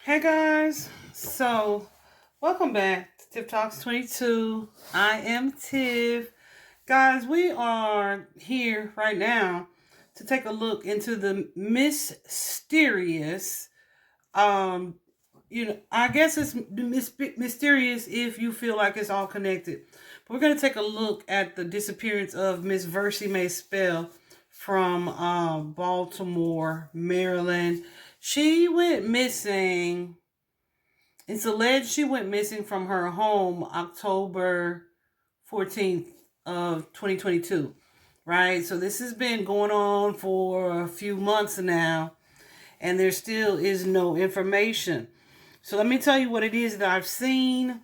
Hey guys, so welcome back to Tiff Talks 22. I am Tiff. Guys, we are here right now to take a look into the mysterious, I guess it's mysterious if you feel like it's all connected. But we're going to take a look at the disappearance of Miss Versey Mae Spell from Baltimore, Maryland. She went missing. It's alleged she went missing from her home October 14th of 2022, right? So this has been going on for a few months now, and there still is no information. So let me tell you what it is that I've seen,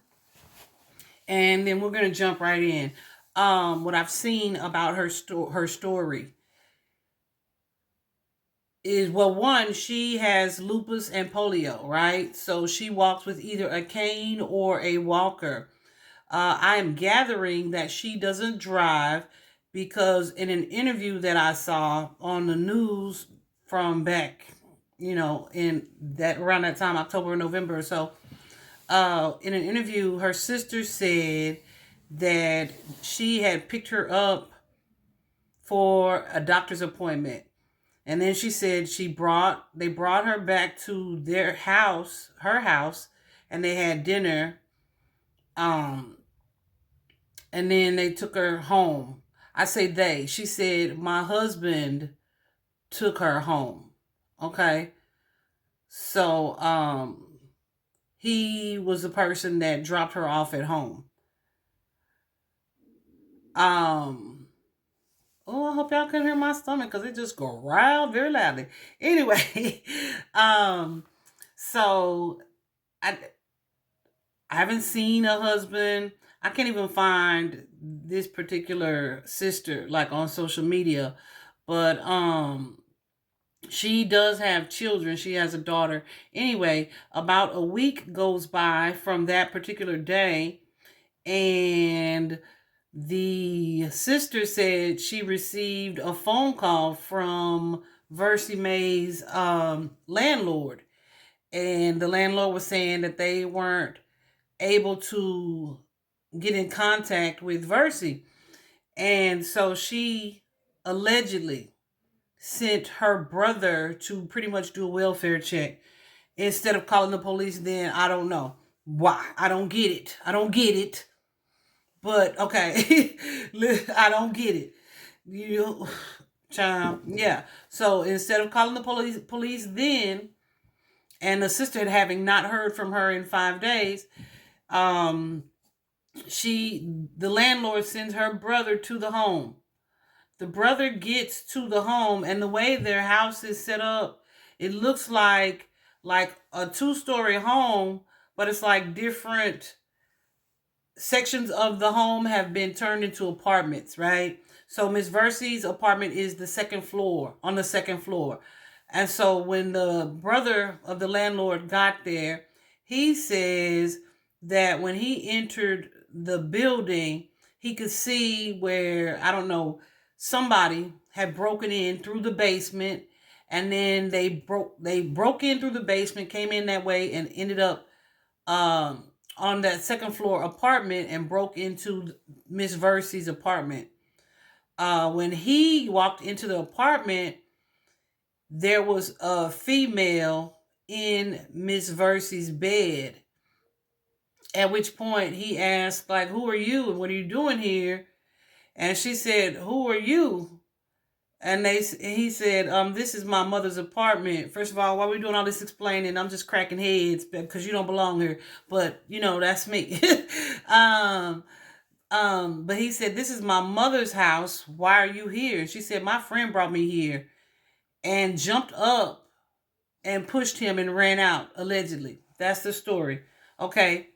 and then we're going to jump right in. What I've seen about her story is, well, one, she has lupus and polio, right? So she walks with either a cane or a walker. I am gathering that she doesn't drive because in an interview that I saw on the news from back, in that around that time, October, November or so, in an interview, her sister said that she had picked her up for a doctor's appointment. And then she said they brought her back to her house, and they had dinner. Um, and then they took her home. I say they. She said my husband took her home. Okay. So he was the person that dropped her off at home. Um oh, I hope y'all can hear my stomach because it just growled very loudly. Anyway, um so I I haven't seen a husband. I can't even find this particular sister like on social media, but she does have children. She has a daughter. Anyway, about a week goes by from that particular day, and the sister said she received a phone call from Versey Mae's landlord, and the landlord was saying that they weren't able to get in contact with Versey. And so she allegedly sent her brother to pretty much do a welfare check instead of calling the police. Then I don't know why. I don't get it. I don't get it. But okay, I don't get it. You, child, yeah. So instead of calling the police then, and the sister having not heard from her in 5 days, um, the landlord sends her brother to the home. The brother gets to the home, and the way their house is set up, it looks like a two-story home, but it's like different sections of the home have been turned into apartments, right? So Miss Versey's apartment is the second floor, on the second floor. And so when the brother of the landlord got there, he says that when he entered the building, he could see where, I don't know, somebody had broken in through the basement, and then they broke in through the basement, came in that way, and ended up on that second floor apartment and broke into Miss Versey's apartment. When he walked into the apartment, there was a female in Miss Versey's bed. At which point he asked, like, "Who are you and what are you doing here?" And she said, "Who are you?" And he said, "This is my mother's apartment." First of all, why are we doing all this explaining? I'm just cracking heads because you don't belong here. But that's me. um, but he said, "This is my mother's house. Why are you here?" And she said, "My friend brought me here," and jumped up and pushed him and ran out. Allegedly, that's the story. Okay.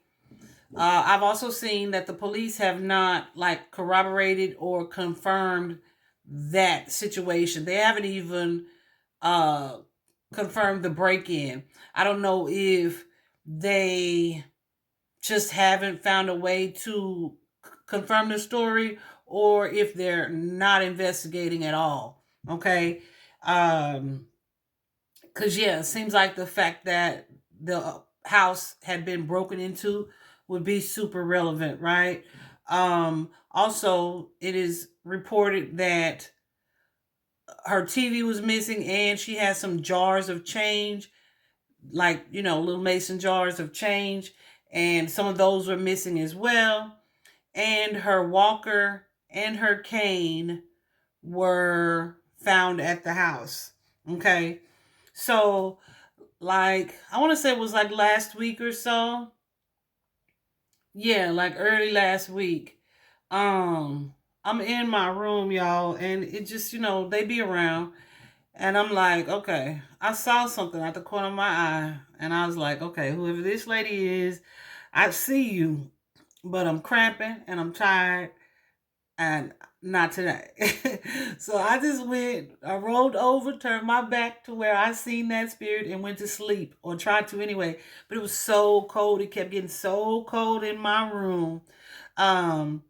I've also seen that the police have not like corroborated or confirmed that situation. They haven't even uh, confirmed the break in. I don't know if they just haven't found a way to confirm the story or if they're not investigating at all. Okay. Because, yeah, it seems like the fact that the house had been broken into would be super relevant, right? Also, it is reported that her TV was missing and she had some jars of change, like, little mason jars of change, and some of those were missing as well. And her walker and her cane were found at the house. Okay. So, like, I want to say it was like last week or so. Yeah, like early last week. Um, I'm in my room, y'all, and it just, they be around. And I'm like, okay, I saw something at the corner of my eye. And I was like, okay, whoever this lady is, I see you, but I'm cramping and I'm tired and not today. So I rolled over, turned my back to where I seen that spirit and went to sleep, or tried to anyway. But it was so cold. It kept getting so cold in my room. Um,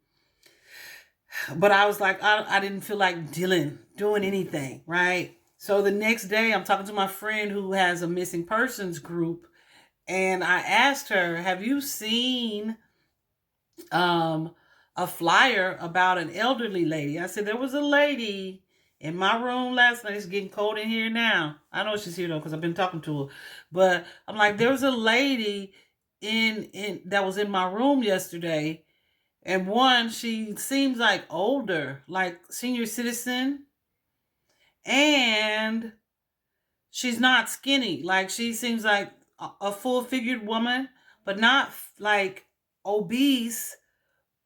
but I was like, I didn't feel like doing anything, right? So the next day, I'm talking to my friend who has a missing persons group, and I asked her, "Have you seen um, a flyer about an elderly lady?" I said, "There was a lady in my room last night. It's getting cold in here now. I know she's here though because I've been talking to her. But I'm like, there was a lady in that was in my room yesterday, and one, she seems like older, like senior citizen, and she's not skinny. Like she seems like a full figured woman, but not like obese,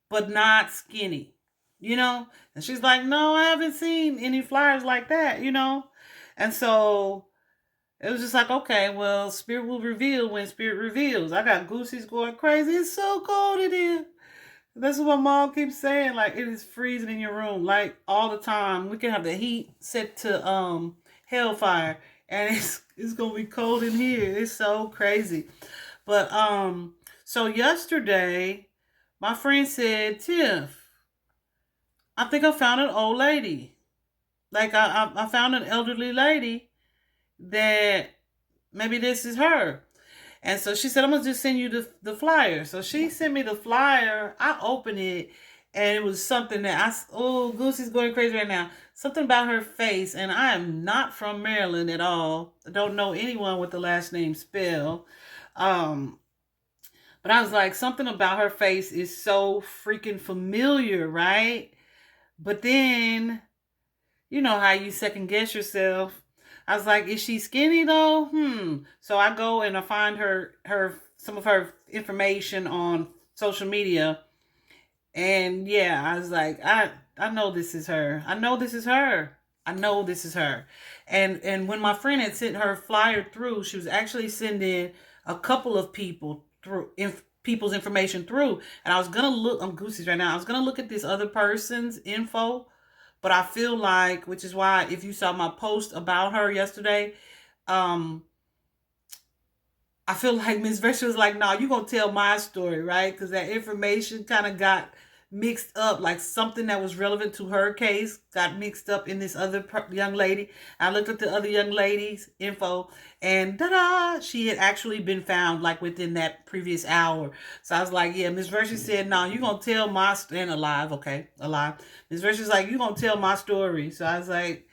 but not skinny, you know? And she's like, no, I haven't seen any flyers like that, you know? And so it was just like, okay, well, spirit will reveal when spirit reveals. I got goosies going crazy. It's so cold in here. That's what my mom keeps saying. Like, it is freezing in your room, like all the time. We can have the heat set to hellfire, and it's gonna be cold in here. It's so crazy. But so yesterday, my friend said, Tiff, I think I found an old lady. Like I found an elderly lady that maybe this is her. And so she said, I'm going to just send you the flyer. So she sent me the flyer. I opened it, and it was something that Goosey's going crazy right now. Something about her face. And I am not from Maryland at all. I don't know anyone with the last name Spell. But I was like, something about her face is so freaking familiar, right? But then, you know how you second guess yourself. I was like, is she skinny though? So I go and I find her some of her information on social media. And yeah, I was like, I know this is her. I know this is her. I know this is her. And when my friend had sent her flyer through, she was actually sending a couple of people through people's information through. And I was gonna look, I'm Goosey's right now. I was gonna look at this other person's info, but I feel like, which is why if you saw my post about her yesterday, um, I feel like Miss Versey was like, no, you're going to tell my story, right? Because that information kind of got mixed up, like something that was relevant to her case got mixed up in this other young lady. I looked at the other young lady's info, and ta-da, she had actually been found like within that previous hour. So I was like, yeah, Miss Versey said, no, you're going to tell my story. And alive, okay, alive. Miss Versey's like, you're going to tell my story. So I was like,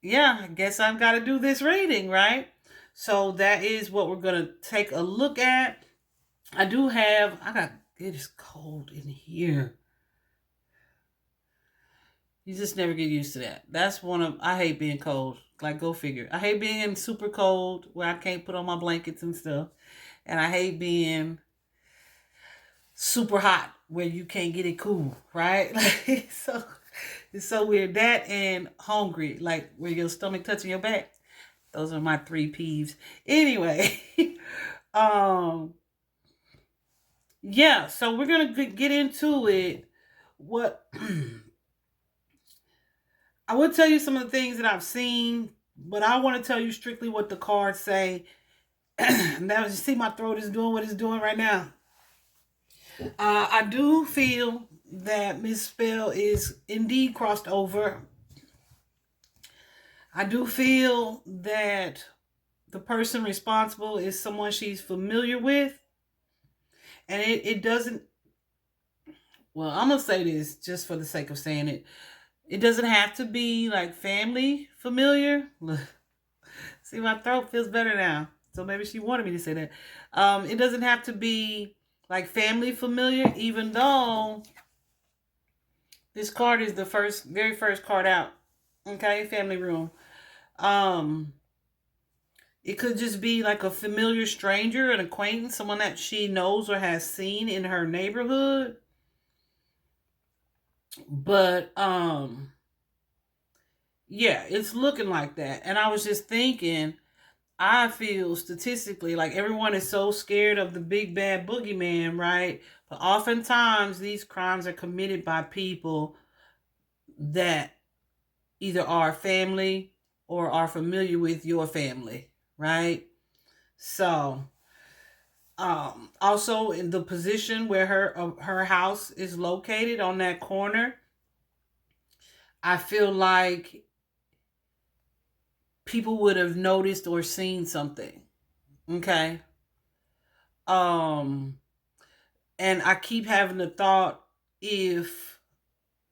yeah, I guess I've got to do this reading, right? So that is what we're going to take a look at. I got, it is cold in here. You just never get used to that. I hate being cold. Like, go figure. I hate being super cold where I can't put on my blankets and stuff. And I hate being super hot where you can't get it cool, right? Like, so it's so weird. That and hungry, like where your stomach touching your back. Those are my 3 peeves. Anyway, yeah, so we're going to get into it. What I will tell you some of the things that I've seen, but I want to tell you strictly what the cards say. Now, you see my throat is doing what it's doing right now. I do feel that Miss Spell is indeed crossed over. I do feel that the person responsible is someone she's familiar with. And it doesn't, well, I'm going to say this just for the sake of saying it. It doesn't have to be like family familiar. See, my throat feels better now. So maybe she wanted me to say that. It doesn't have to be like family familiar, even though this card is the very first card out. Okay, family room. Um, it could just be like a familiar stranger, an acquaintance, someone that she knows or has seen in her neighborhood. But yeah, it's looking like that. And I was just thinking, I feel statistically like everyone is so scared of the big bad boogeyman, right? But oftentimes these crimes are committed by people that either are family or are familiar with your family, right? So, also in the position where her house is located on that corner, I feel like people would have noticed or seen something. Okay. Um, and I keep having the thought, if,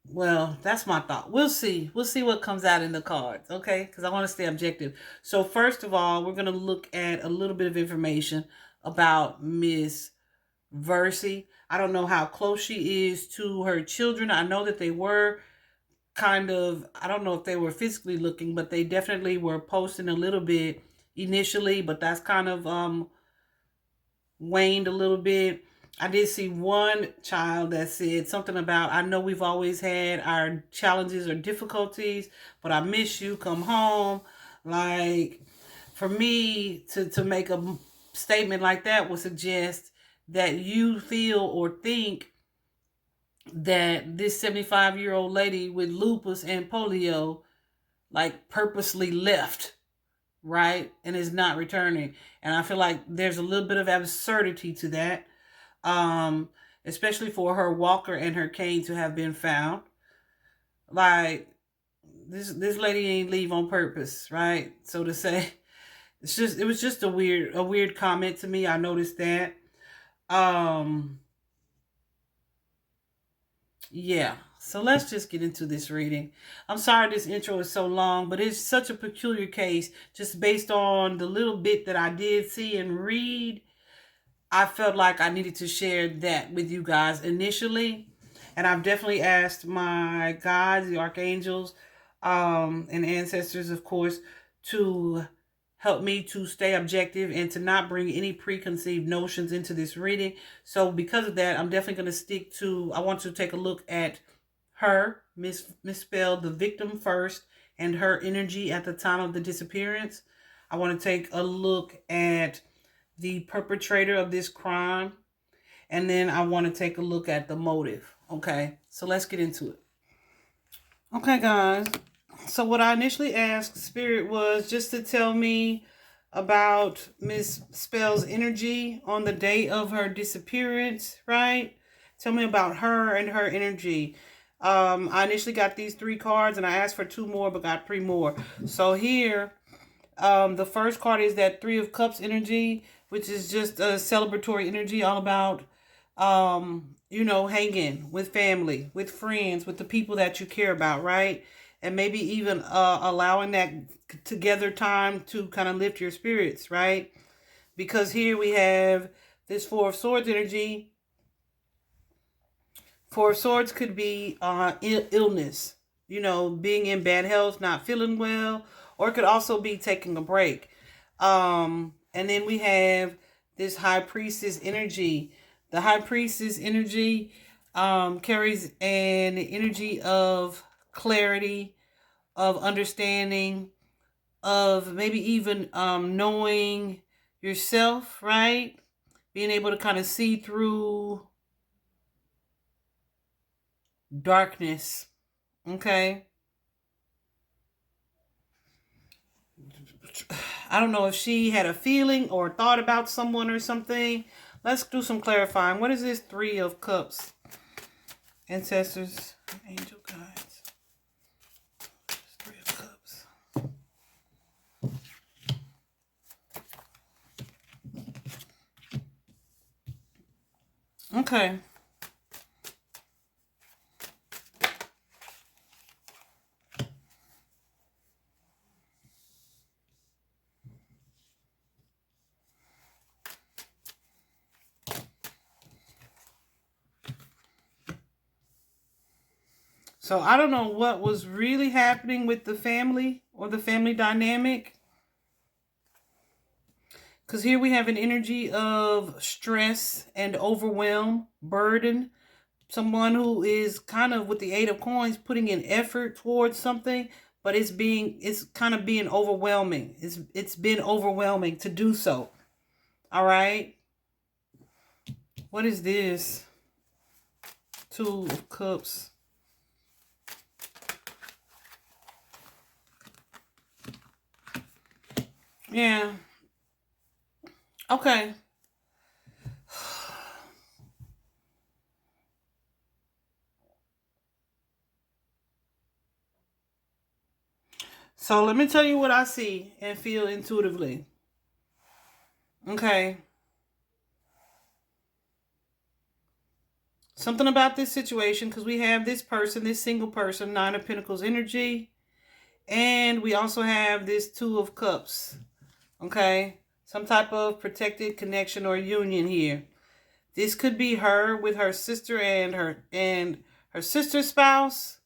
well, that's my thought. We'll see. We'll see what comes out in the cards, okay? Because I want to stay objective. So first of all, we're going to look at a little bit of information about Miss Versey. I don't know how close she is to her children. I know that they were kind of, I don't know if they were physically looking, but they definitely were posting a little bit initially, but that's kind of waned a little bit. I did see one child that said something about, I know we've always had our challenges or difficulties, but I miss you, come home. Like, for me to make a statement like that would suggest that you feel or think that this 75-year-old lady with lupus and polio like purposely left, right, and is not returning. And I feel like there's a little bit of absurdity to that, um, especially for her walker and her cane to have been found. Like, this lady ain't leave on purpose, right? So to say, it was just a weird comment to me. I noticed that. Um, Yeah. So let's just get into this reading. I'm sorry this intro is so long, but it's such a peculiar case. Just based on the little bit that I did see and read, I felt like I needed to share that with you guys initially. And I've definitely asked my guides, the archangels, and ancestors, of course, to help me to stay objective and to not bring any preconceived notions into this reading. So because of that, I'm definitely going to stick to, I want to take a look at her, Miss Spell, the victim first, and her energy at the time of the disappearance. I want to take a look at the perpetrator of this crime, and then I want to take a look at the motive. Okay, so let's get into it. Okay, guys. So what I initially asked Spirit was just to tell me about Miss Spell's energy on the day of her disappearance, right? Tell me about her and her energy. I initially got these 3 cards and I asked for 2 more, but got 3 more. So here, the first card is that 3 of Cups energy, which is just a celebratory energy, all about, hanging with family, with friends, with the people that you care about, right? And maybe even allowing that together time to kind of lift your spirits, right? Because here we have this 4 of Swords energy. 4 of Swords could be illness, being in bad health, not feeling well, or it could also be taking a break. And then we have this High Priestess energy. The High Priestess energy carries an energy of clarity, of understanding, of maybe even knowing yourself, right? Being able to kind of see through darkness, okay? I don't know if she had a feeling or thought about someone or something. Let's do some clarifying. What is this 3 of Cups? Ancestors, angel guides. 3 of Cups. Okay. So I don't know what was really happening with the family or the family dynamic. Because here we have an energy of stress and overwhelm, burden. Someone who is kind of with the Eight of Coins putting in effort towards something, but it's kind of being overwhelming. It's been overwhelming to do so. All right. What is this? Two of Cups. Yeah. Okay. So let me tell you what I see and feel intuitively. Okay. Something about this situation, because we have this person, this single person, Nine of Pentacles energy. And we also have this Two of Cups. Okay. Some type of protected connection or union here. This could be her with her sister and her sister's spouse.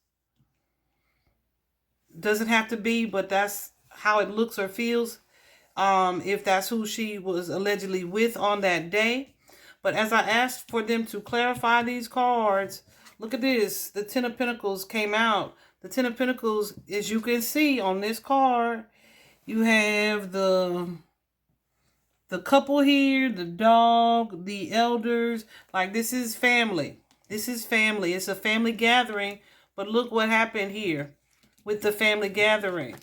Doesn't have to be, but that's how it looks or feels. If that's who she was allegedly with on that day. But as I asked for them to clarify these cards, look at this. The Ten of Pentacles came out. The Ten of Pentacles, as you can see on this card, you have the couple here, the dog, the elders. Like, this is family. This is family. It's a family gathering. But look what happened here with the family gathering.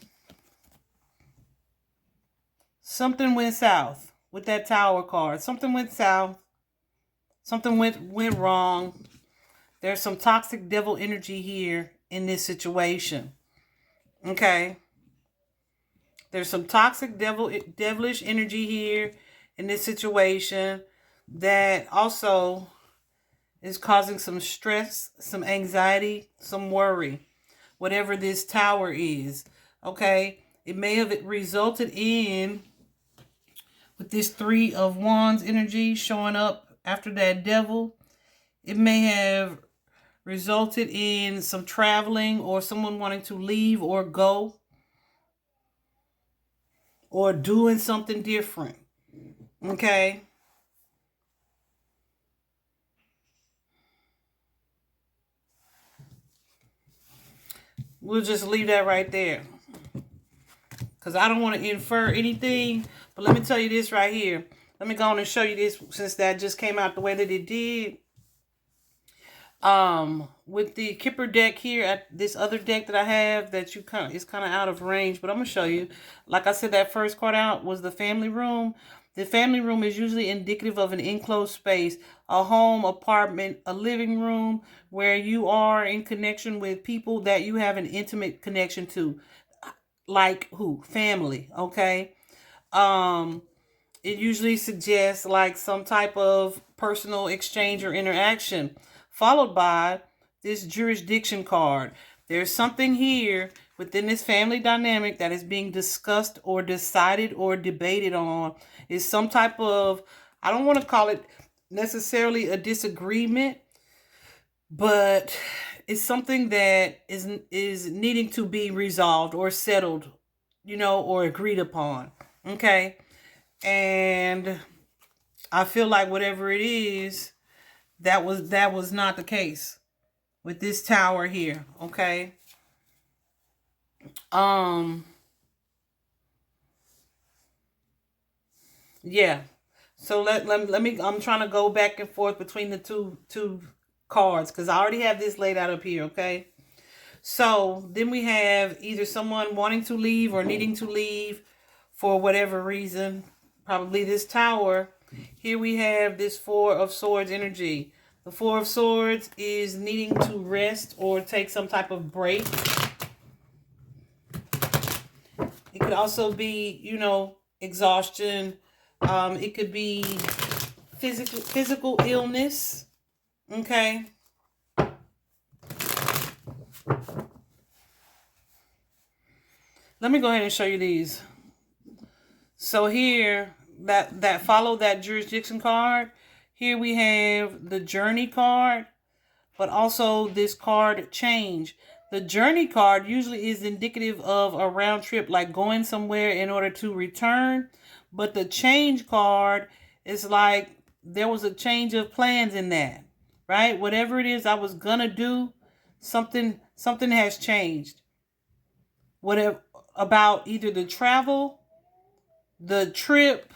Something went south with that Tower card. Something went south. Something went wrong. There's some toxic devil energy here in this situation. Okay. There's some toxic devilish energy here in this situation that also is causing some stress, some anxiety, some worry. Whatever this Tower is. Okay. It may have resulted in, with this Three of Wands energy showing up after that devil, it may have resulted in some traveling or someone wanting to leave or go or doing something different. Okay. We'll just leave that right there, because I don't want to infer anything. But let me tell you this right here. Let me go on and show you this, since that just came out the way that it did. With the Kipper deck here, at this other deck that I have that is kind of out of range, but I'm gonna show you. Like I said, that first card out was the family room. The family room is usually indicative of an enclosed space, a home, apartment, a living room where you are in connection with people that you have an intimate connection to, like who? Family. Okay. It usually suggests like some type of personal exchange or interaction, followed by this jurisdiction card. There's something here within this family dynamic that is being discussed or decided or debated on. Is some type of, I don't want to call it necessarily a disagreement, but it's something that is needing to be resolved or settled, or agreed upon. Okay. And I feel like whatever it is, that was not the case with this Tower here. Okay. Yeah. So let me, I'm trying to go back and forth between the two cards, because I already have this laid out up here. Okay. So then we have either someone wanting to leave or needing to leave for whatever reason. Probably this Tower. Here we have this Four of Swords energy. The Four of Swords is needing to rest or take some type of break. It could also be, exhaustion. It could be physical illness. Okay. Let me go ahead and show you these. So here, that follow that jurisdiction card. Here we have the journey card, but also this card change. The journey card usually is indicative of a round trip, like going somewhere in order to return. But the change card is like there was a change of plans in that, right? Whatever it is I was gonna do, something has changed. Whatever about either the travel, the trip,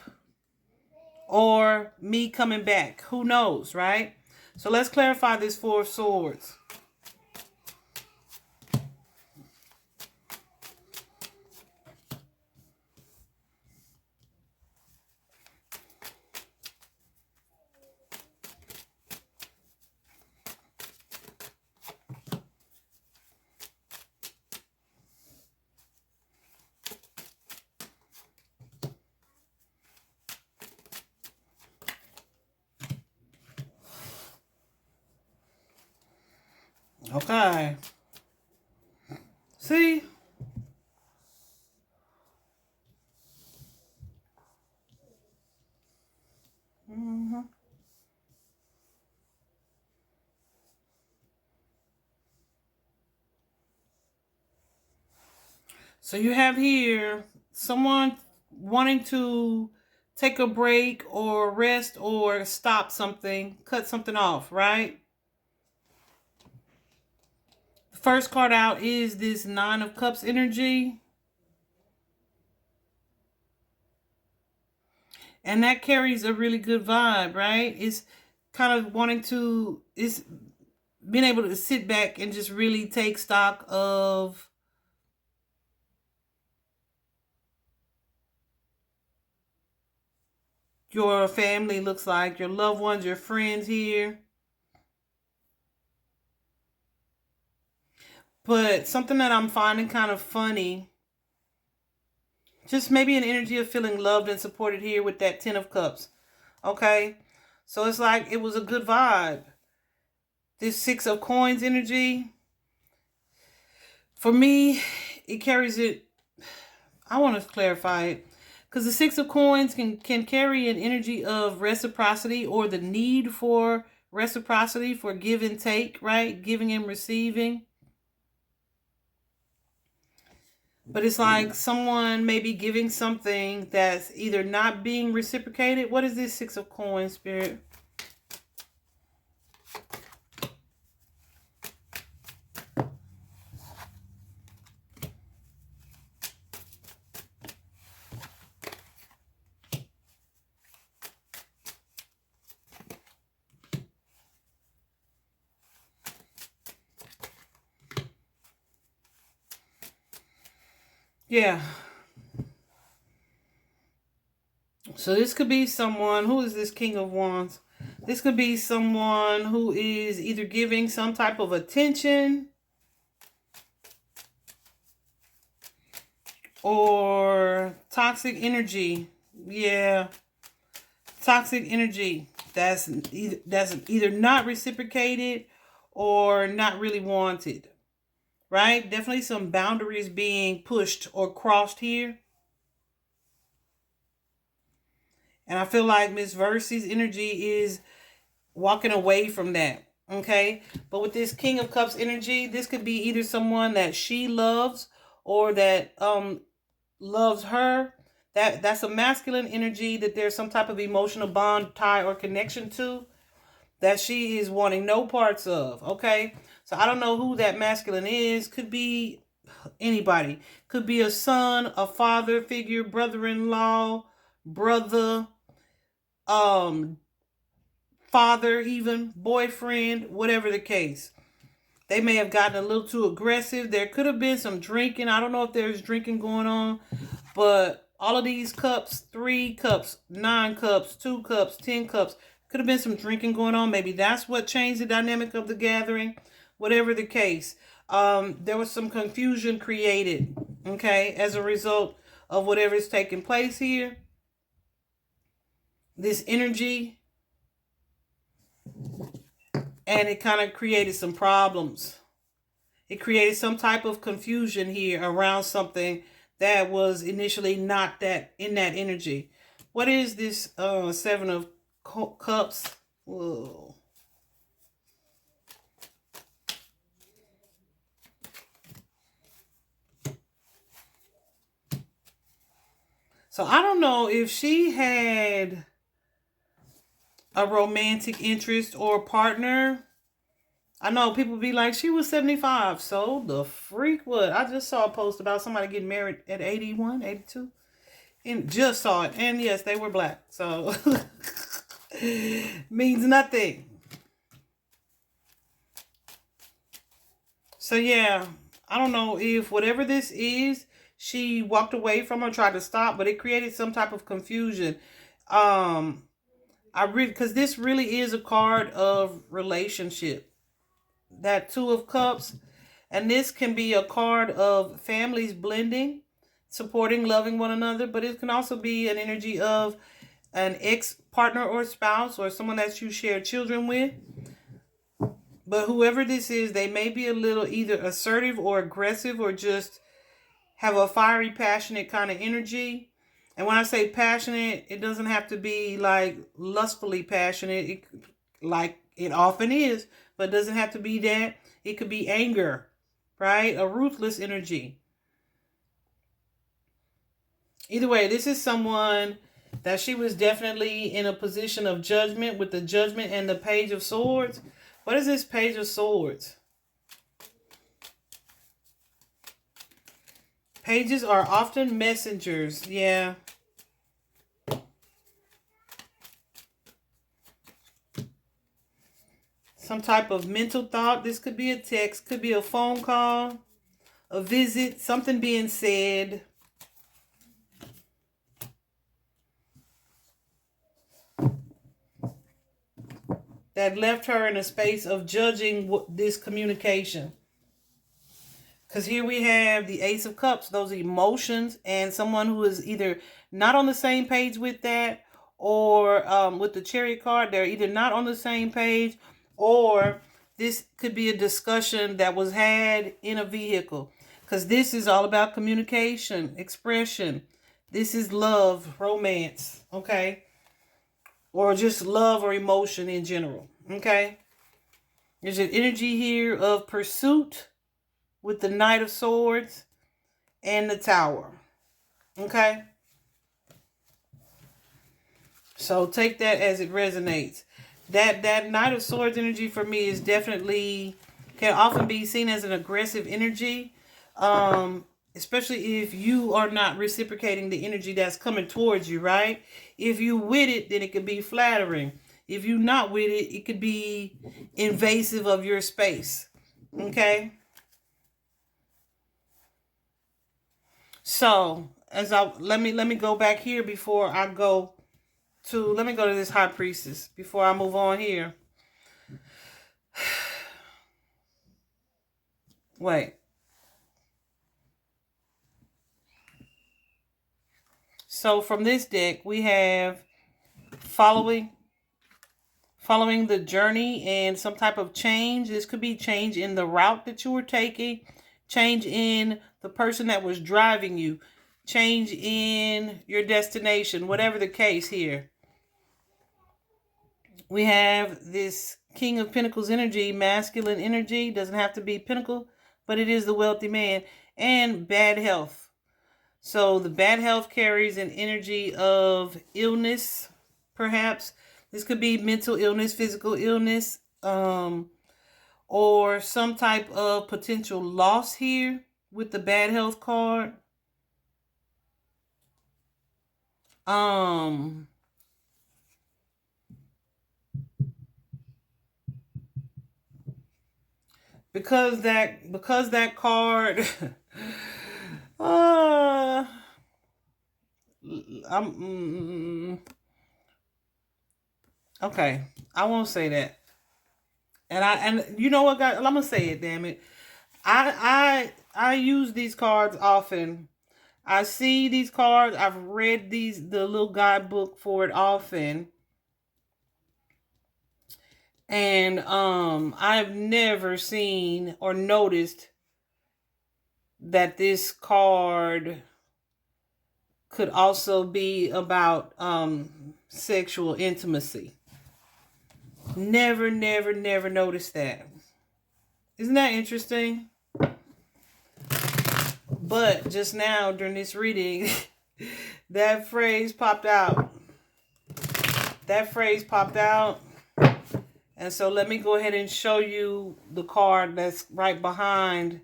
or me coming back. Who knows, right? So let's clarify this Four of Swords. Okay. See? Mm-hmm. So you have here someone wanting to take a break or rest or stop something, cut something off, right? The first card out is this Nine of Cups energy. And that carries a really good vibe, right? It's kind of wanting to, it's being able to sit back and just really take stock of your family, looks like your loved ones, your friends here. But something that I'm finding kind of funny, just maybe an energy of feeling loved and supported here with that Ten of Cups. Okay? So it's like it was a good vibe. This Six of Coins energy, for me, it carries it. I want to clarify it. Because the Six of Coins can carry an energy of reciprocity or the need for reciprocity, for give and take, right? Giving and receiving. But it's like someone maybe giving something that's either not being reciprocated. What is this Six of Coins, Spirit? Yeah. So this could be someone, who is this King of Wands? This could be someone who is either giving some type of attention or toxic energy. Yeah. Toxic energy that's either not reciprocated or not really wanted. Right? Definitely some boundaries being pushed or crossed here. And I feel like Miss Versey's energy is walking away from that. Okay? But with this King of Cups energy, this could be either someone that she loves or that loves her. That's a masculine energy that there's some type of emotional bond, tie, or connection to, that she is wanting no parts of. Okay? So I don't know who that masculine is. Could be anybody. Could be a son, a father figure, brother-in-law, brother, father, even boyfriend, whatever the case. They may have gotten a little too aggressive. There could have been some drinking. I don't know if there's drinking going on, but all of these cups, 3 cups, 9 cups, 2 cups, 10 cups, could have been some drinking going on. Maybe that's what changed the dynamic of the gathering. Whatever the case, there was some confusion created, okay, as a result of whatever is taking place here. This energy. And it kind of created some problems. It created some type of confusion here around something that was initially not that in that energy. What is this Seven of Cups? Whoa. So I don't know if she had a romantic interest or partner. I know people be like, she was 75. So the freak what? I just saw a post about somebody getting married at 81, 82. And just saw it. And yes, they were black. So means nothing. So yeah, I don't know if whatever this is, she walked away from her, tried to stop, but it created some type of confusion. I read because this really is a card of relationship. That Two of Cups, and this can be a card of families blending, supporting, loving one another, but it can also be an energy of an ex-partner or spouse or someone that you share children with. But whoever this is, they may be a little either assertive or aggressive or just have a fiery, passionate kind of energy. And when I say passionate, it doesn't have to be like lustfully passionate, like it often is, but it doesn't have to be that. It could be anger, right? A ruthless energy. Either way, this is someone that she was definitely in a position of judgment with the Judgment and the Page of Swords. What is this Page of Swords? Pages are often messengers. Yeah. Some type of mental thought. This could be a text, could be a phone call, a visit, something being said. That left her in a space of judging this communication. Because here we have the Ace of Cups, those emotions, and someone who is either not on the same page with that, or with the Chariot card, they're either not on the same page, or this could be a discussion that was had in a vehicle. Because this is all about communication, expression. This is love, romance, okay? Or just love or emotion in general, okay? There's an energy here of pursuit with the Knight of Swords and the Tower, okay? So take that as it resonates. That Knight of Swords energy for me is definitely, can often be seen as an aggressive energy, especially if you are not reciprocating the energy that's coming towards you, right? If you with it, then it could be flattering. If you not with it, it could be invasive of your space, okay? So as let me go back here before I go to, let me go to this High Priestess before I move on here. Wait. So from this deck, we have following the journey and some type of change. This could be change in the route that you were taking, change in the person that was driving you, change in your destination, whatever the case here. We have this King of Pentacles energy, masculine energy, doesn't have to be Pentacle, but it is the wealthy man, and bad health. So the bad health carries an energy of illness, perhaps. This could be mental illness, physical illness, or some type of potential loss here with the bad health card. Because that card okay, I won't say that. And you know what, guys? I'm gonna say it. Damn it! I use these cards often. I see these cards. I've read the little guidebook for it often. And I've never seen or noticed that this card could also be about sexual intimacy. Never noticed that. Isn't that interesting? But just now during this reading, that phrase popped out. That phrase popped out. And so let me go ahead and show you the card that's right behind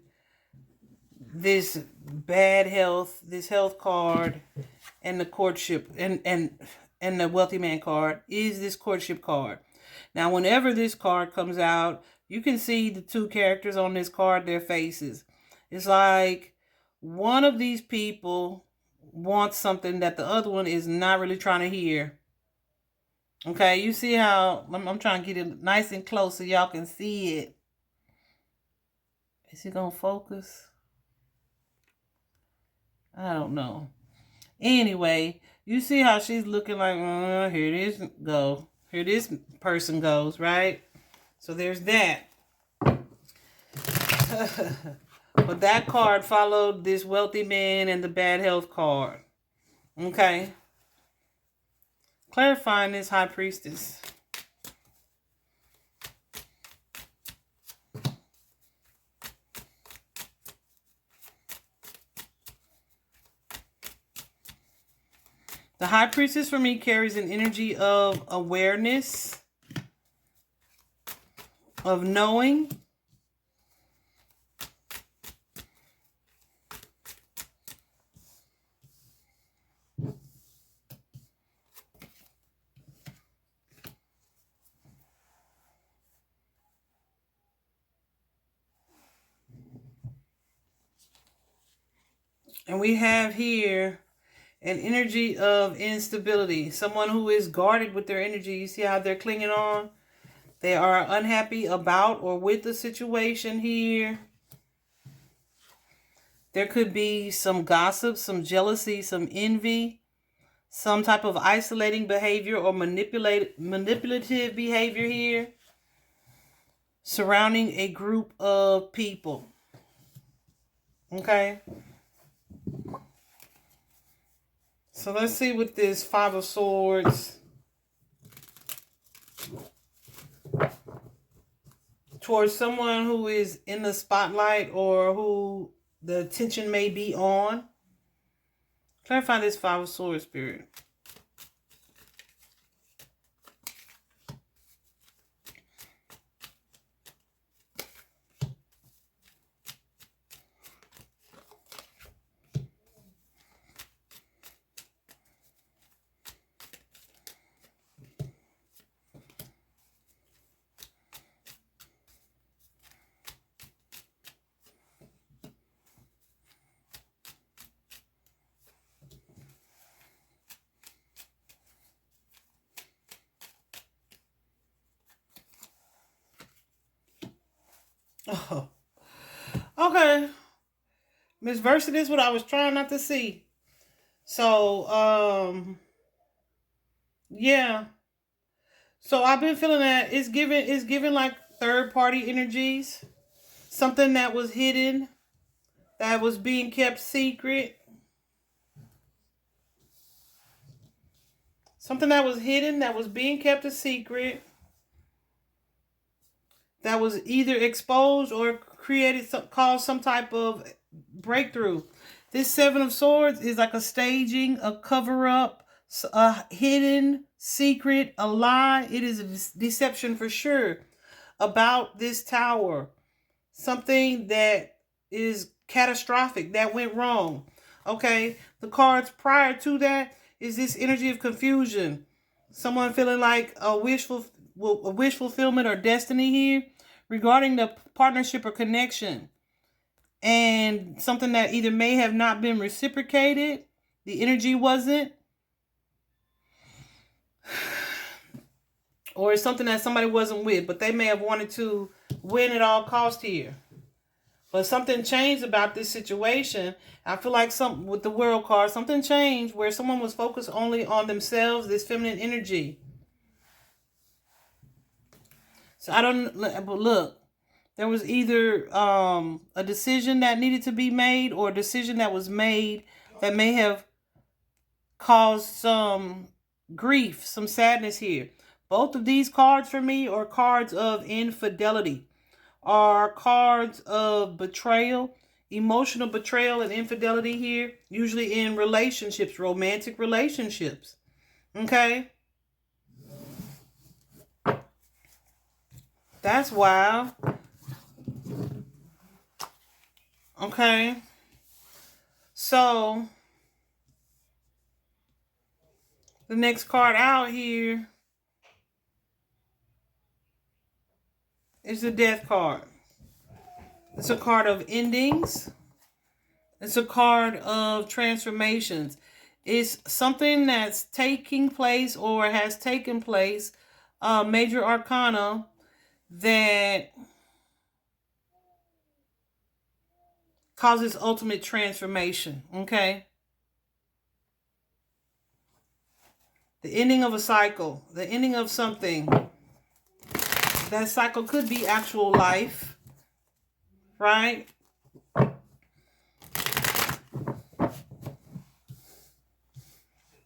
this bad health, this health card, and the courtship and the wealthy man card is this courtship card. Now, whenever this card comes out, you can see the two characters on this card, their faces. It's like one of these people wants something that the other one is not really trying to hear. Okay, you see how I'm trying to get it nice and close so y'all can see it. Is it going to focus? I don't know. Anyway, you see how she's looking like, here this go. Here this person goes, right? So there's that. But that card followed this wealthy man and the bad health card. Okay. Clarifying this high priestess. The high priestess for me carries an energy of awareness, of knowing. And we have here an energy of instability. Someone who is guarded with their energy. You see how they're clinging on? They are unhappy about or with the situation here. There could be some gossip, some jealousy, some envy, some type of isolating behavior or manipulative behavior here surrounding a group of people. Okay? So let's see what this Five of Swords towards someone who is in the spotlight or who the attention may be on. Clarify this Five of Swords, Spirit. Oh, okay. Miss Versey, this is what I was trying not to see. So, yeah. So I've been feeling that it's giving like third party energies. Something that was hidden, that was being kept secret. Something that was hidden, that was being kept a secret. That was either exposed or caused some type of breakthrough. This Seven of Swords is like a staging, a cover-up, a hidden secret, a lie. It is a deception for sure about this tower. Something that is catastrophic, that went wrong. Okay, the cards prior to that is this energy of confusion. Someone feeling like a wish fulfillment or destiny here regarding the partnership or connection. And something that either may have not been reciprocated. The energy wasn't. Or it's something that somebody wasn't with, but they may have wanted to win at all cost here. But something changed about this situation. I feel like with the World card, something changed where someone was focused only on themselves, this feminine energy. So I don't, but look, there was either a decision that needed to be made or a decision that was made that may have caused some grief, some sadness here. Both of these cards for me are cards of infidelity, are cards of betrayal, emotional betrayal and infidelity here, usually in relationships, romantic relationships. Okay? That's wild. Okay? So, the next card out here is the Death card. It's a card of endings. It's a card of transformations. It's something that's taking place or has taken place, major arcana, that causes ultimate transformation. Okay? The ending of a cycle, the ending of something. That cycle could be actual life, right?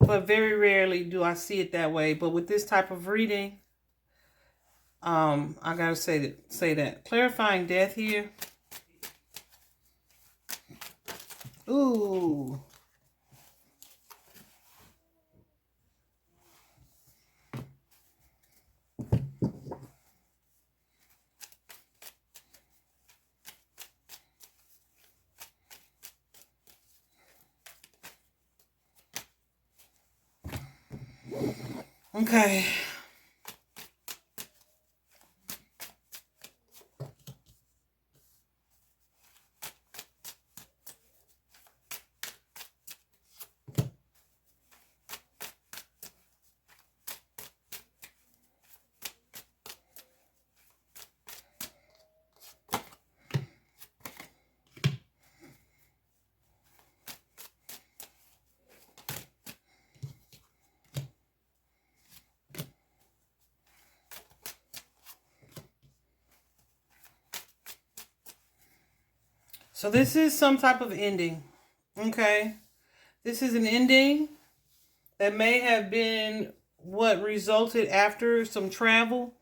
But very rarely do I see it that way. But with this type of reading, I gotta say that. Clarifying death here. Ooh. Okay. So this is some type of ending. Okay. This is an ending that may have been what resulted after some travel.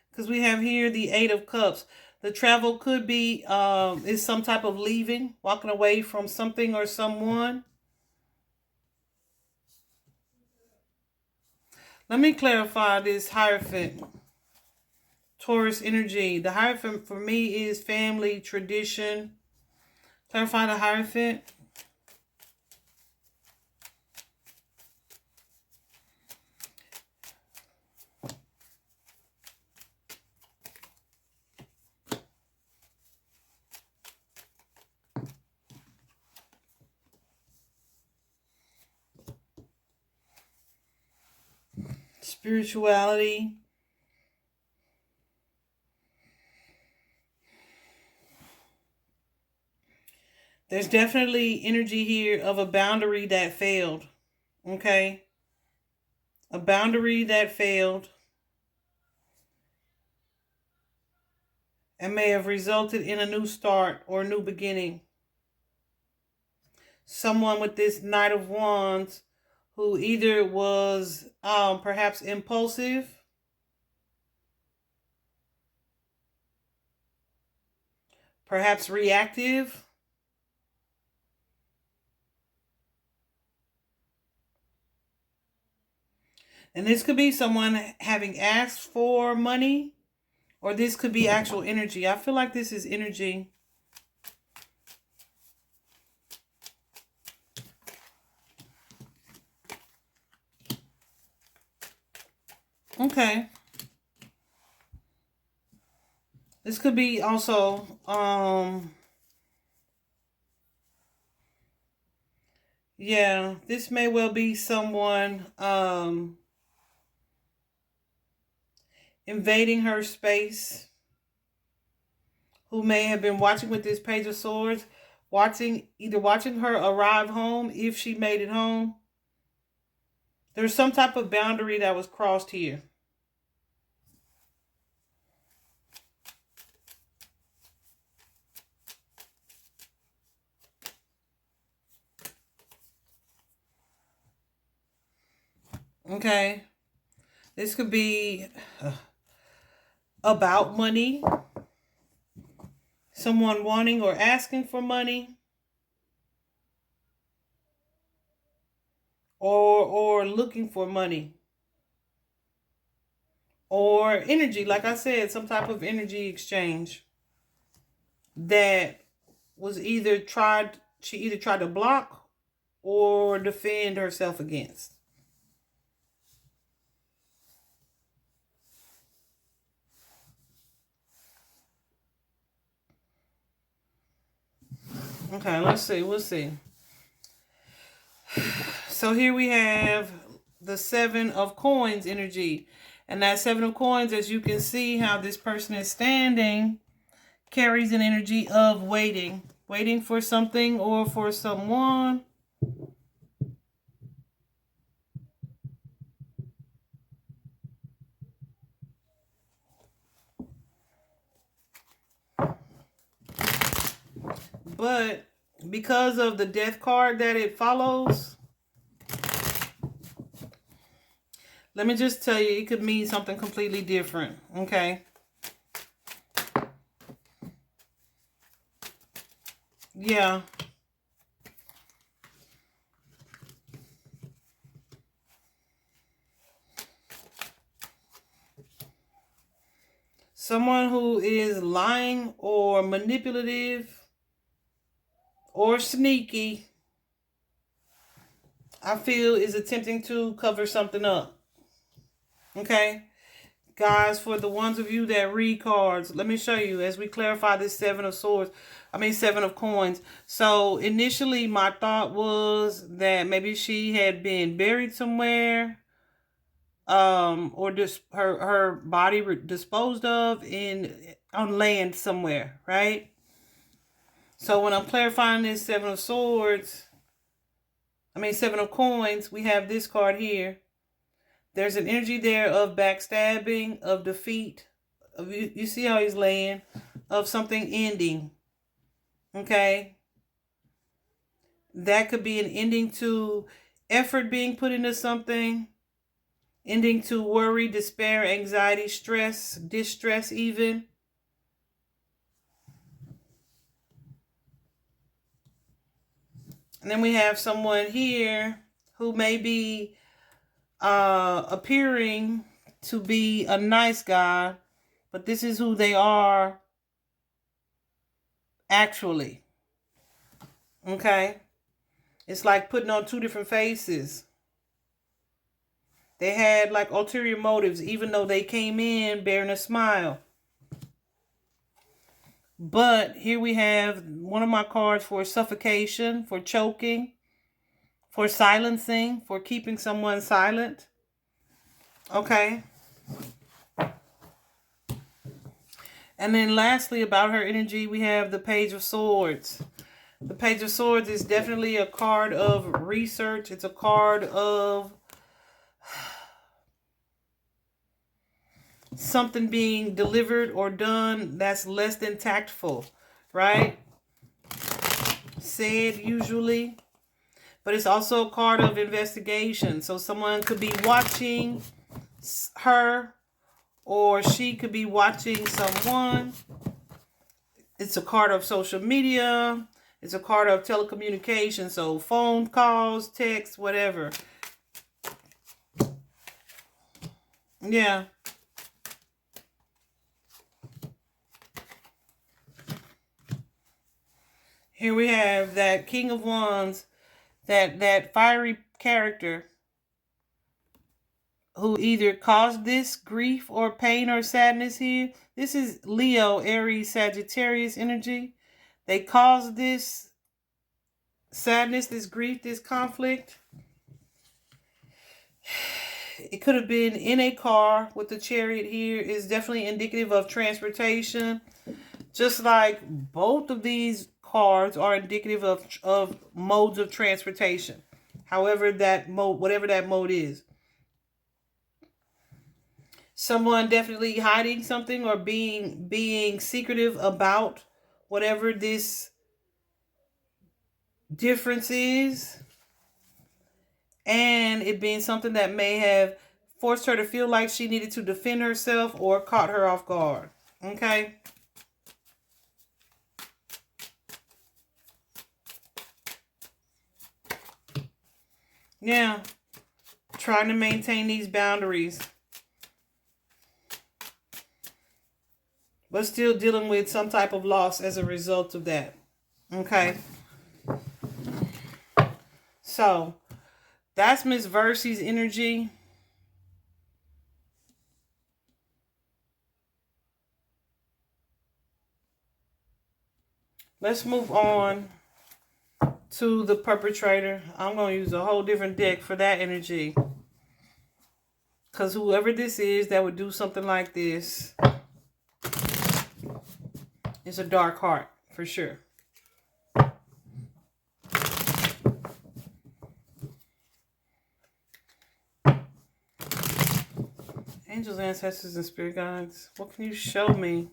Because we have here the Eight of Cups. The travel could be is some type of leaving, walking away from something or someone. Let me clarify this Hierophant. Taurus energy. The Hierophant for me is family, tradition. Clarify the Hierophant. Spirituality. There's definitely energy here of a boundary that failed. Okay? A boundary that failed and may have resulted in a new start or a new beginning. Someone with this Knight of Wands who either was perhaps impulsive, perhaps reactive, and this could be someone having asked for money, or this could be actual energy. I feel like this is energy. Okay. This could be also, yeah, this may well be someone, invading her space, who may have been watching with this Page of Swords, either watching her arrive home if she made it home. There's some type of boundary that was crossed here. Okay. This could be about money. Someone wanting or asking for money. Or looking for money. Or energy, like I said, some type of energy exchange that was she either tried to block or defend herself against. Okay, let's see. We'll see. So here we have the 7 of coins energy. And that 7 of coins, as you can see how this person is standing, carries an energy of waiting. Waiting for something or for someone. But because of the death card that it follows, let me just tell you, it could mean something completely different. Okay. Yeah. Someone who is lying or manipulative or sneaky, I feel, is attempting to cover something up. Okay. Guys, for the ones of you that read cards, let me show you as we clarify this 7 of swords. 7 of coins. So initially my thought was that maybe she had been buried somewhere, or just her body disposed of on land somewhere, right? So when I'm clarifying this 7 of swords, 7 of coins, we have this card here. There's an energy there of backstabbing, of defeat. You see how he's laying, of something ending. Okay? That could be an ending to effort being put into something, ending to worry, despair, anxiety, stress, distress even. And then we have someone here who may be appearing to be a nice guy, but this is who they are actually. Okay? It's like putting on 2 different faces. They had like ulterior motives, even though they came in bearing a smile. But here we have one of my cards for suffocation, for choking, for silencing, for keeping someone silent. Okay. And then lastly, about her energy, we have the Page of Swords. The Page of Swords is definitely a card of research. It's a card of something being delivered or done that's less than tactful, right? Said usually. But it's also a card of investigation. So someone could be watching her, or she could be watching someone. It's a card of social media. It's a card of telecommunication. So phone calls, text, whatever. Yeah. Here we have that King of Wands, that fiery character who either caused this grief or pain or sadness here. This is Leo, Aries, Sagittarius energy. They caused this sadness, this grief, this conflict. It could have been in a car with the Chariot here. Is definitely indicative of transportation. Just like both of these cards are indicative of modes of transportation. However that mode, whatever that mode is. Someone definitely hiding something or being secretive about whatever this difference is. and it being something that may have forced her to feel like she needed to defend herself or caught her off guard. Okay? Yeah. Trying to maintain these boundaries, but still dealing with some type of loss as a result of that. Okay? So, that's Miss Versey's energy. Let's move on to the perpetrator. I'm going to use a whole different deck for that energy. Because whoever this is that would do something like this is a dark heart, for sure. Angels, ancestors, and spirit guides, what can you show me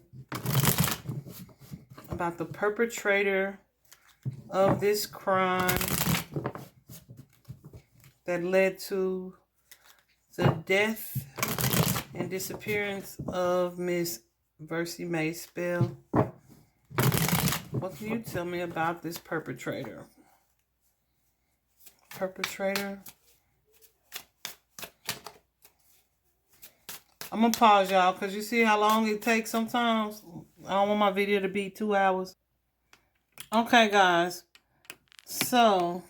about the perpetrator of this crime that led to the death and disappearance of Miss Versey Mae Spell? What can you tell me about this perpetrator? Perpetrator. I'm going to pause, y'all, because you see how long it takes sometimes. I don't want my video to be 2 hours. Okay, guys. So,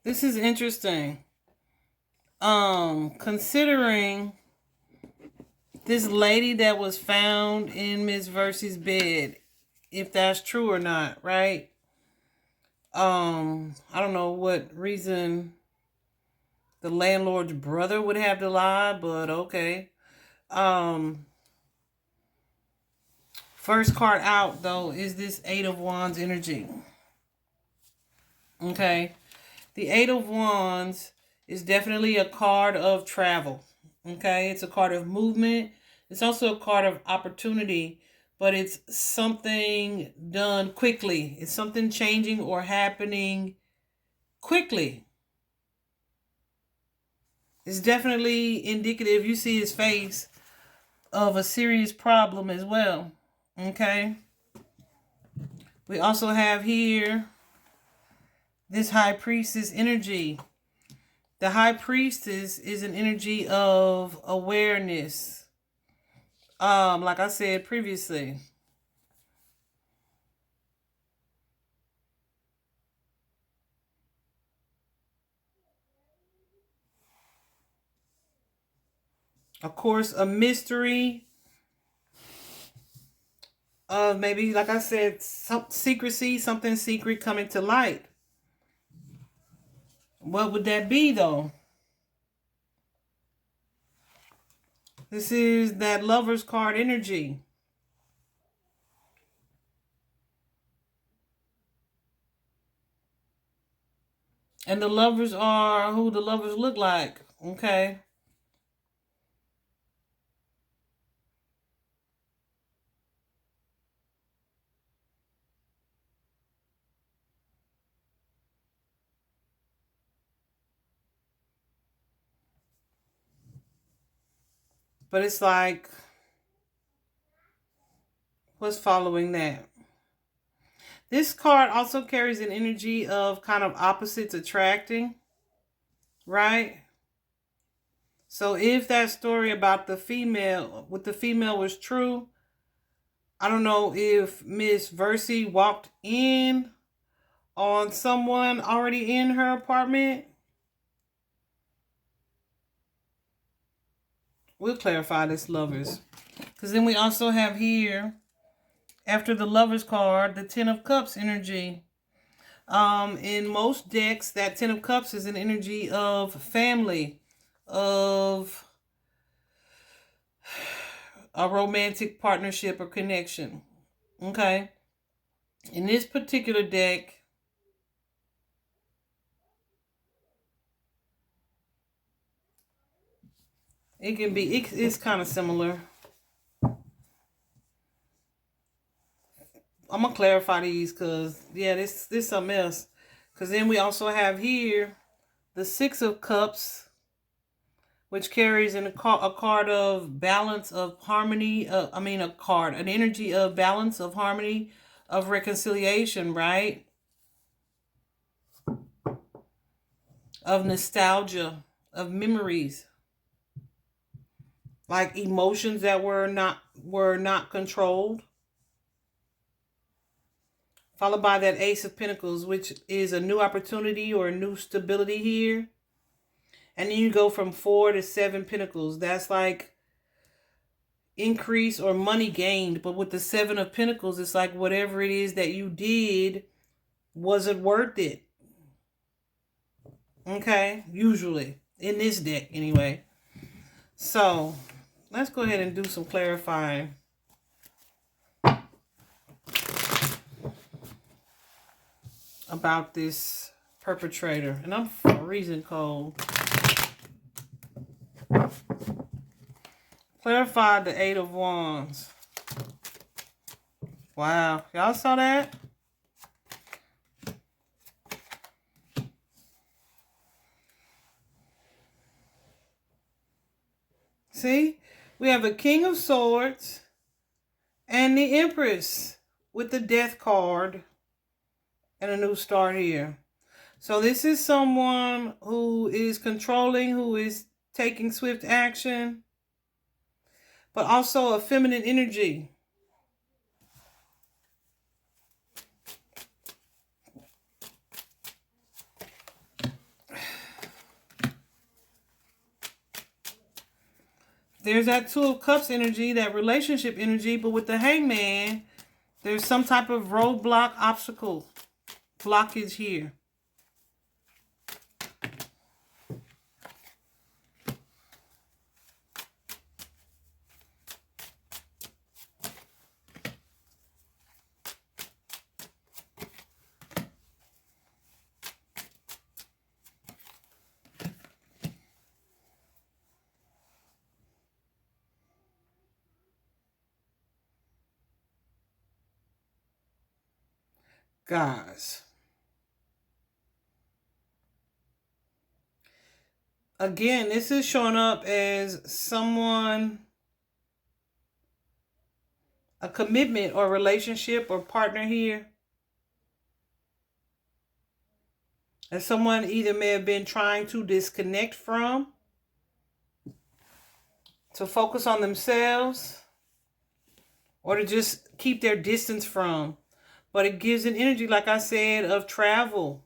this is interesting. Considering this lady that was found in Miss Versey's bed, if that's true or not, right? I don't know what reason the landlord's brother would have to lie, but okay. First card out, though, is this Eight of Wands energy. Okay. The Eight of Wands is definitely a card of travel. Okay. It's a card of movement. It's also a card of opportunity, but it's something done quickly. It's something changing or happening quickly. It's definitely indicative, you see his face, of a serious problem as well. Okay. We also have here this High Priestess energy. The High Priestess is an energy of awareness. Like I said previously. Of course, a mystery. Maybe, like I said, some secrecy, something secret coming to light. What would that be, though? This is that Lover's card energy. And the lovers are who the lovers look like. Okay. But it's like, what's following that? This card also carries an energy of kind of opposites attracting, right? So if that story about the female, with the female was true, I don't know if Miss Versey walked in on someone already in her apartment. We'll clarify this, lovers. Because then we also have here, after the Lovers card, the Ten of Cups energy. In most decks, that Ten of Cups is an energy of family, of a romantic partnership or connection. Okay. In this particular deck, it can be, it's kind of similar. I'm going to clarify these because, yeah, this is something else. Because then we also have here the Six of Cups, which carries in a card of balance, of harmony. An energy of balance, of harmony, of reconciliation, right? Of nostalgia, of memories, like emotions that were not controlled. Followed by that Ace of Pentacles, which is a new opportunity or a new stability here. And then you go from 4 to 7 Pentacles. That's like increase or money gained. But with the 7 of Pentacles, it's like whatever it is that you did, was it worth it? Okay, usually. In this deck, anyway. So, let's go ahead and do some clarifying. About this perpetrator. And I'm freezing cold. Clarify the 8 of Wands. Wow. Y'all saw that? See? We have a King of Swords and the Empress with the Death card and a new start here. So this is someone who is controlling, who is taking swift action, but also a feminine energy. There's that Two of Cups energy, that relationship energy, but with the Hangman, there's some type of roadblock, obstacle, blockage here. Guys, again, this is showing up as someone, a commitment or relationship or partner here. As someone either may have been trying to disconnect from, to focus on themselves, or to just keep their distance from. But it gives an energy, like I said, of travel.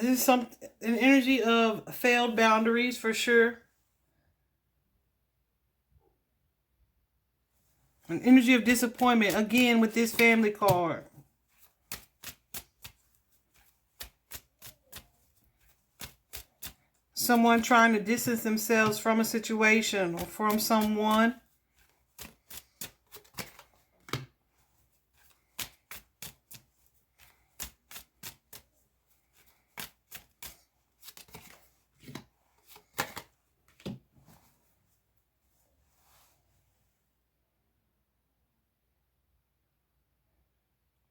This is an energy of failed boundaries for sure. An energy of disappointment, again, with this family card. Someone trying to distance themselves from a situation or from someone.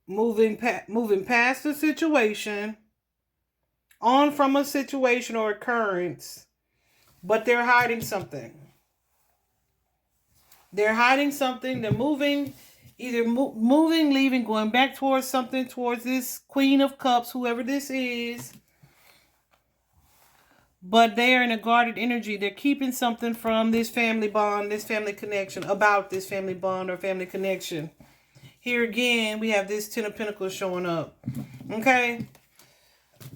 Moving past the situation, on from a situation or occurrence, but they're hiding something. They're hiding something. They're moving, either moving, leaving, going back towards something, towards this Queen of Cups, whoever this is. But they are in a guarded energy. They're keeping something from this family bond, this family connection, about this family bond or family connection. Here again, we have this Ten of Pentacles showing up. Okay?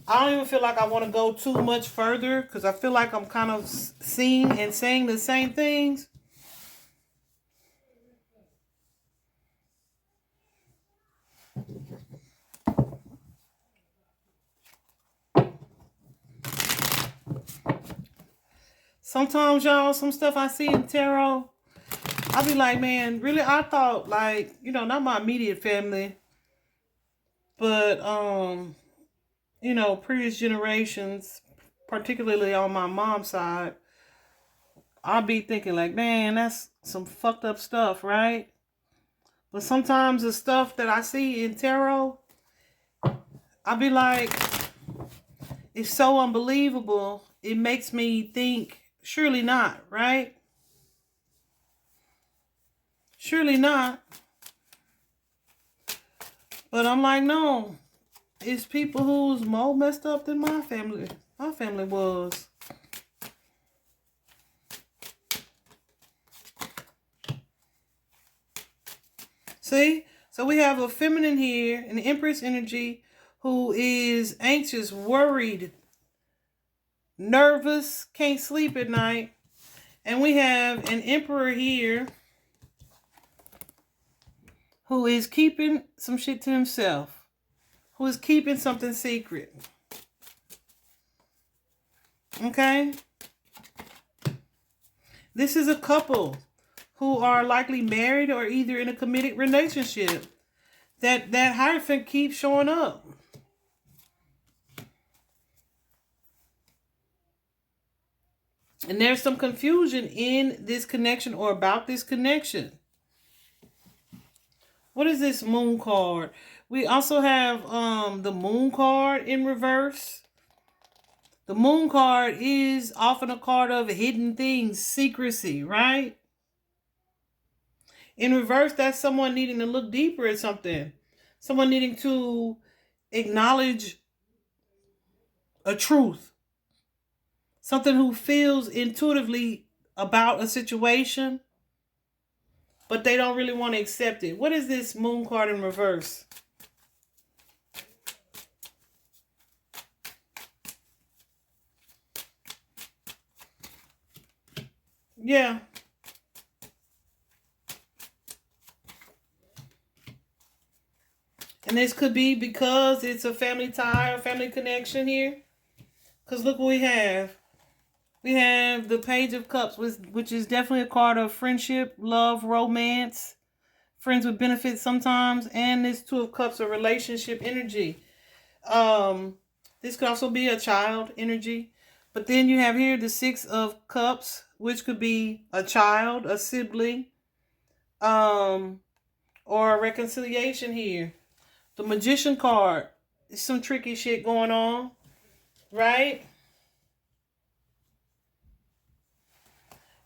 I don't even feel like I want to go too much further because I feel like I'm kind of seeing and saying the same things. Sometimes, y'all, some stuff I see in tarot, I'll be like, man, really? I thought, like, you know, not my immediate family, but, you know, previous generations, particularly on my mom's side, I'll be thinking, like, man, that's some fucked up stuff, right? But sometimes the stuff that I see in tarot, I'll be like, it's so unbelievable. It makes me think, surely not, right? Surely not. But I'm like, no. It's people who's more messed up than my family. My family was. See? So we have a feminine here, an Empress energy, who is anxious, worried, nervous, can't sleep at night. And we have an Emperor here who is keeping some shit to himself, who is keeping something secret. Okay? This is a couple who are likely married or either in a committed relationship. That Hierophant keeps showing up. And there's some confusion in this connection or about this connection. What is this Moon card? We also have the Moon card in reverse. The Moon card is often a card of hidden things, secrecy, right? In reverse, that's someone needing to look deeper at something. Someone needing to acknowledge a truth. Something who feels intuitively about a situation, but they don't really want to accept it. What is this Moon card in reverse? Yeah. And this could be because it's a family tie or family connection here. Because look what we have. We have the Page of Cups, which is definitely a card of friendship, love, romance, friends with benefits sometimes, and this Two of Cups, a relationship energy. This could also be a child energy. But then you have here the Six of Cups, which could be a child, a sibling, or a reconciliation here. The Magician card, there's some tricky shit going on, right?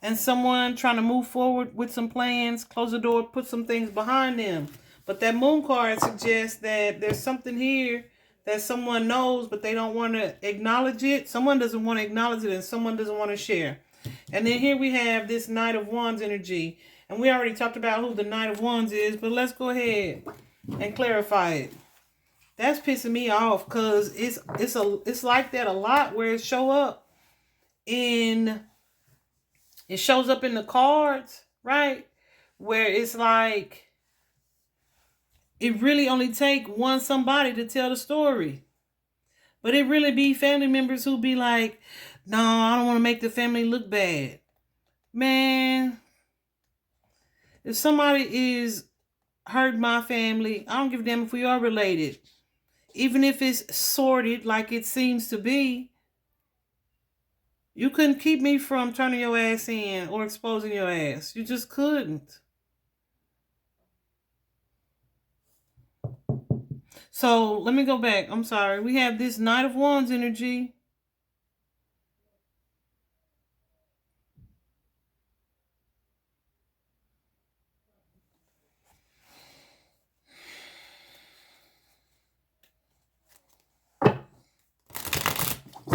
And someone trying to move forward with some plans, close the door, put some things behind them. But that Moon card suggests that there's something here that someone knows, but they don't want to acknowledge it. Someone doesn't want to acknowledge it, and someone doesn't want to share. And then here we have this Knight of Wands energy. And we already talked about who the Knight of Wands is, but let's go ahead and clarify it. That's pissing me off because it's like that a lot where it shows up in the cards, right? Where it's like it really only take one somebody to tell the story. But it really be family members who be like, no, I don't want to make the family look bad. Man, if somebody is hurt my family, I don't give a damn if we are related. Even if it's sordid like it seems to be, you couldn't keep me from turning your ass in or exposing your ass. You just couldn't. So let me go back. I'm sorry. We have this Knight of Wands energy.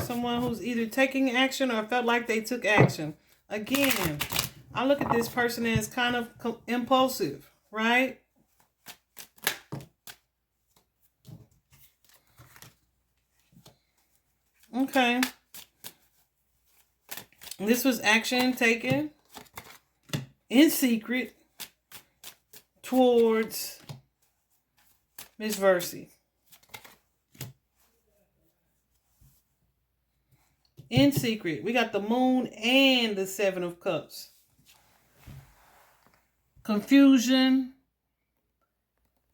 Someone who's either taking action or felt like they took action. Again, I look at this person as kind of impulsive, right? Okay. This was action taken in secret towards Miss Versey. In secret. We got the Moon and the Seven of Cups. Confusion,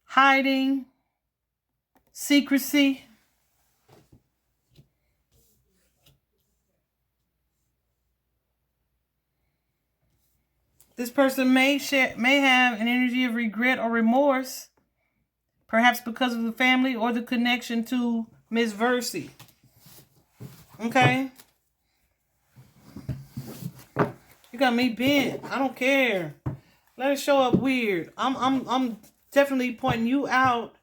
hiding, secrecy. This person may have an energy of regret or remorse, perhaps because of the family or the connection to Miss Versey. Okay? You got me bent. I don't care. Let it show up weird. I'm definitely pointing you out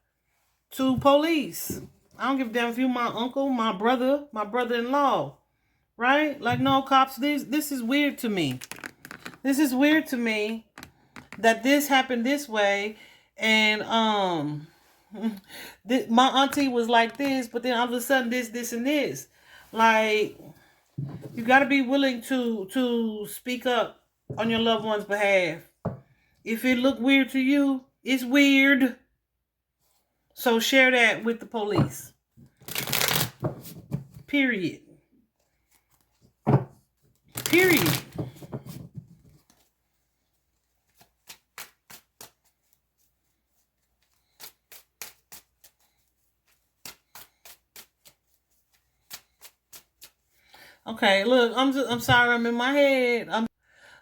to police. I don't give a damn if you my uncle, my brother-in-law. Right? Like, no, cops, this is weird to me. This is weird to me that this happened this way, and my auntie was like this, but then all of a sudden this, and this. Like, you got to be willing to speak up on your loved one's behalf. If it look weird to you, it's weird. So share that with the police. Period. Period. Okay, look, I'm sorry, I'm in my head.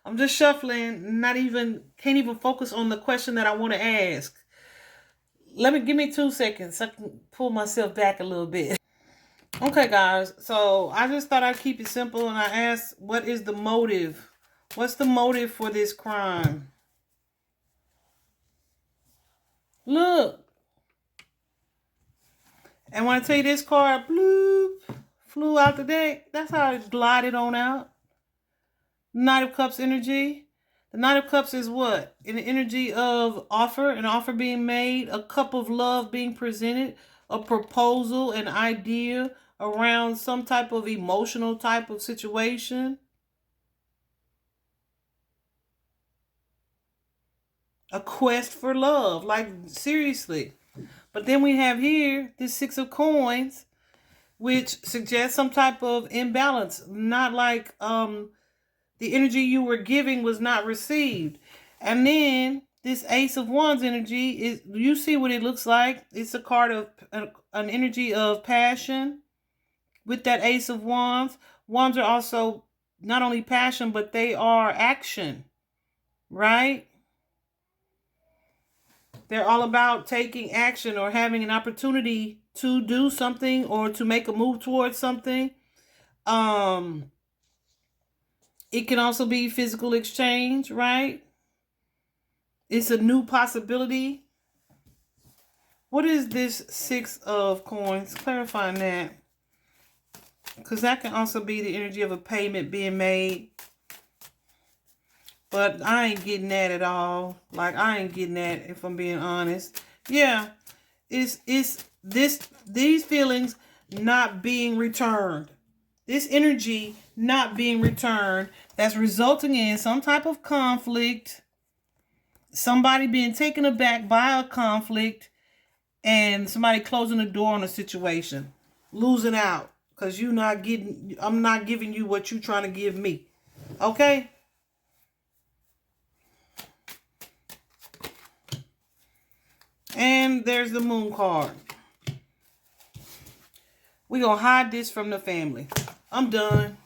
I'm just shuffling, can't even focus on the question that I want to ask. Give me 2 seconds so I can pull myself back a little bit. Okay, guys, so I just thought I'd keep it simple, and I asked, what is the motive? What's the motive for this crime? Look. And when I tell you this card, bloop, flew out the deck, that's how it glided on out. Knight of Cups energy. The Knight of Cups is what? In the energy of an offer being made, a cup of love being presented, a proposal, an idea around some type of emotional type of situation. A quest for love, like seriously. But then we have here this Six of Coins, which suggests some type of imbalance, not like the energy you were giving was not received. And then this Ace of Wands energy is, you see what it looks like? It's a card of an energy of passion with that Ace of Wands. Wands are also not only passion, but they are action, right? They're all about taking action or having an opportunity to do something or to make a move towards something. It can also be physical exchange, right? It's a new possibility. What is this Six of Coins? Clarifying that. Because that can also be the energy of a payment being made. But I ain't getting that at all. Like, I ain't getting that, if I'm being honest. Yeah. It's these feelings not being returned. This energy not being returned, that's resulting in some type of conflict. Somebody being taken aback by a conflict, and somebody closing the door on a situation. Losing out. Because I'm not giving you what you're trying to give me. Okay? And there's the Moon card. We're going to hide this from the family. I'm done.